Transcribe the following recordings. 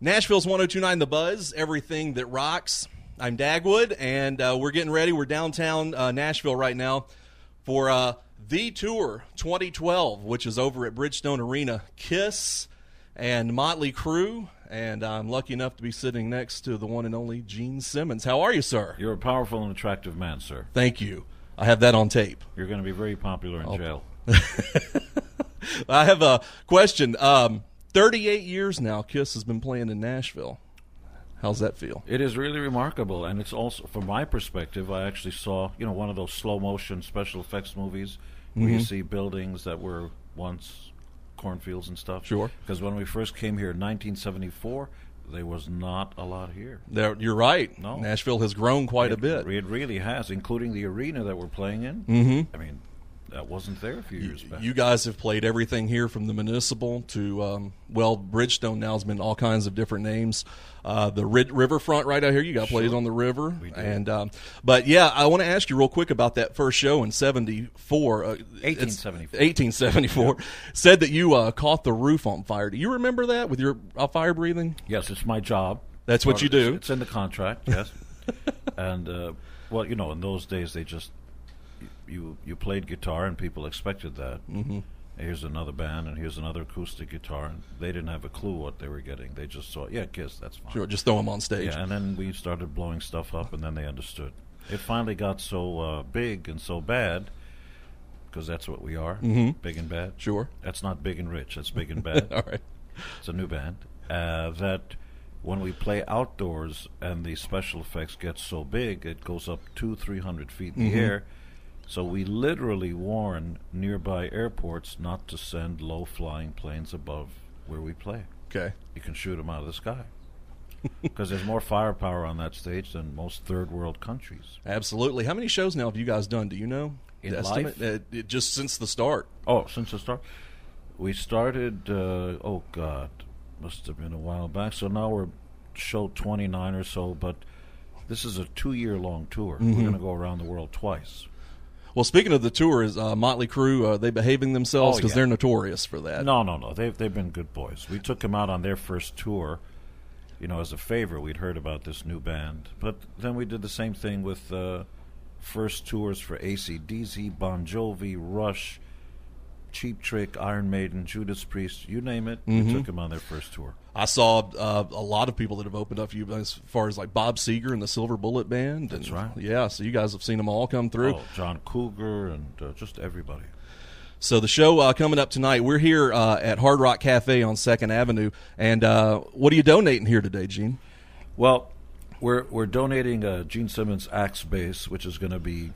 Nashville's 102.9 The Buzz, everything that rocks. I'm Dagwood, and we're getting ready. We're downtown Nashville right now for The Tour 2012, which is over at Bridgestone Arena. Kiss and Motley Crue, and I'm lucky enough to be sitting next to the one and only Gene Simmons. How are you, sir? You're a powerful and attractive man, sir. Thank you. I have that on tape. You're going to be very popular in jail. I have a question. 38 years now, Kiss has been playing in Nashville. How's that feel? It is really remarkable, and it's also, from my perspective, I actually saw, one of those slow-motion special effects movies where you see buildings that were once cornfields and stuff. Sure. Because when we first came here in 1974, there was not a lot here. You're right. No. Nashville has grown quite a bit. It really has, including the arena that we're playing in. Mm-hmm. I mean, that wasn't there a few years back. You guys have played everything here from the Municipal to, Bridgestone now has been all kinds of different names. The riverfront right out here, you got plays on the river. We do. And, but, yeah, I want to ask you real quick about that first show in 1874. Yeah. Said that you caught the roof on fire. Do you remember that with your fire breathing? Yes, it's my job. That's what you do? It's in the contract, yes. And, in those days they just... You played guitar, and people expected that. Mm-hmm. Here's another band, and here's another acoustic guitar, and they didn't have a clue what they were getting. They just saw, Kiss, that's fine. Sure, just throw them on stage. Yeah, and then we started blowing stuff up, and then they understood. It finally got so big and so bad, because that's what we are, big and bad. Sure. That's not big and rich, that's big and bad. All right. It's a new band. That when we play outdoors and the special effects get so big, it goes up 200-300 feet in the air. So we literally warn nearby airports not to send low-flying planes above where we play. Okay. You can shoot them out of the sky. Because there's more firepower on that stage than most third-world countries. Absolutely. How many shows now have you guys done? Do you know? In estimate? life? Just since the start. Oh, since the start? We started, must have been a while back. So now we're show 29 or so, but this is a 2-year-long tour. We're going to go around the world twice. Well, speaking of the tour, is Motley Crue, are they behaving themselves? Because they're notorious for that. No. They've been good boys. We took them out on their first tour, as a favor. We'd heard about this new band. But then we did the same thing with first tours for AC/DC, Bon Jovi, Rush, Cheap Trick, Iron Maiden, Judas Priest, you name it. We took them on their first tour. I saw a lot of people that have opened up for you as far as like Bob Seger and the Silver Bullet Band. That's right. Yeah, so you guys have seen them all come through. Oh, John Cougar and just everybody. So the show coming up tonight, we're here at Hard Rock Cafe on 2nd Avenue. And what are you donating here today, Gene? Well, we're donating Gene Simmons' Axe bass, which is going to be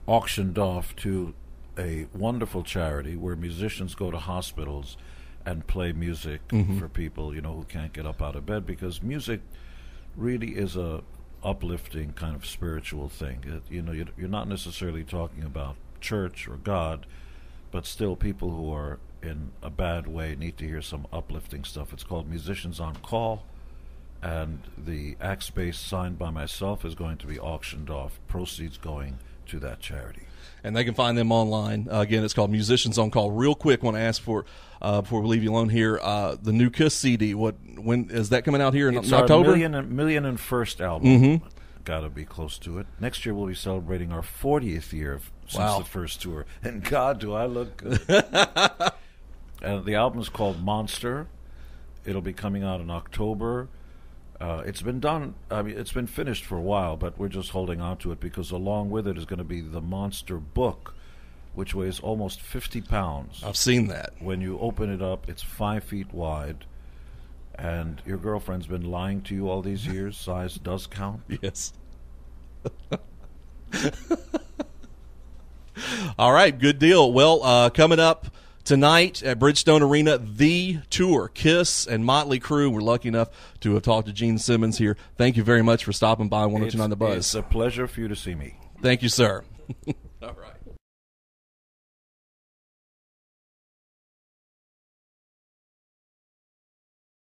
auctioned off to a wonderful charity where musicians go to hospitals and play music for people, who can't get up out of bed, because music really is a uplifting kind of spiritual thing. You're not necessarily talking about church or God, but still people who are in a bad way need to hear some uplifting stuff. It's called Musicians on Call, and the Axe bass signed by myself is going to be auctioned off, proceeds going to that charity. And they can find them online. Again, it's called Musicians on Call. Real quick, want to ask for before we leave you alone here, the new Kiss CD. When is that coming out here in October? It's our million and first album. Got to be close to it. Next year we'll be celebrating our 40th year since the first tour. And God, do I look good! The album's called Monster. It'll be coming out in October. It's been done. It's been finished for a while, but we're just holding on to it because along with it is going to be the Monster book, which weighs almost 50 pounds. I've seen that. When you open it up, it's 5 feet wide, and your girlfriend's been lying to you all these years. Size does count. Yes. All right, good deal. Well, coming up tonight at Bridgestone Arena, The Tour, Kiss and Motley Crue. We're lucky enough to have talked to Gene Simmons here. Thank you very much for stopping by 102.9 The Buzz. It's a pleasure for you to see me. Thank you, sir. All right.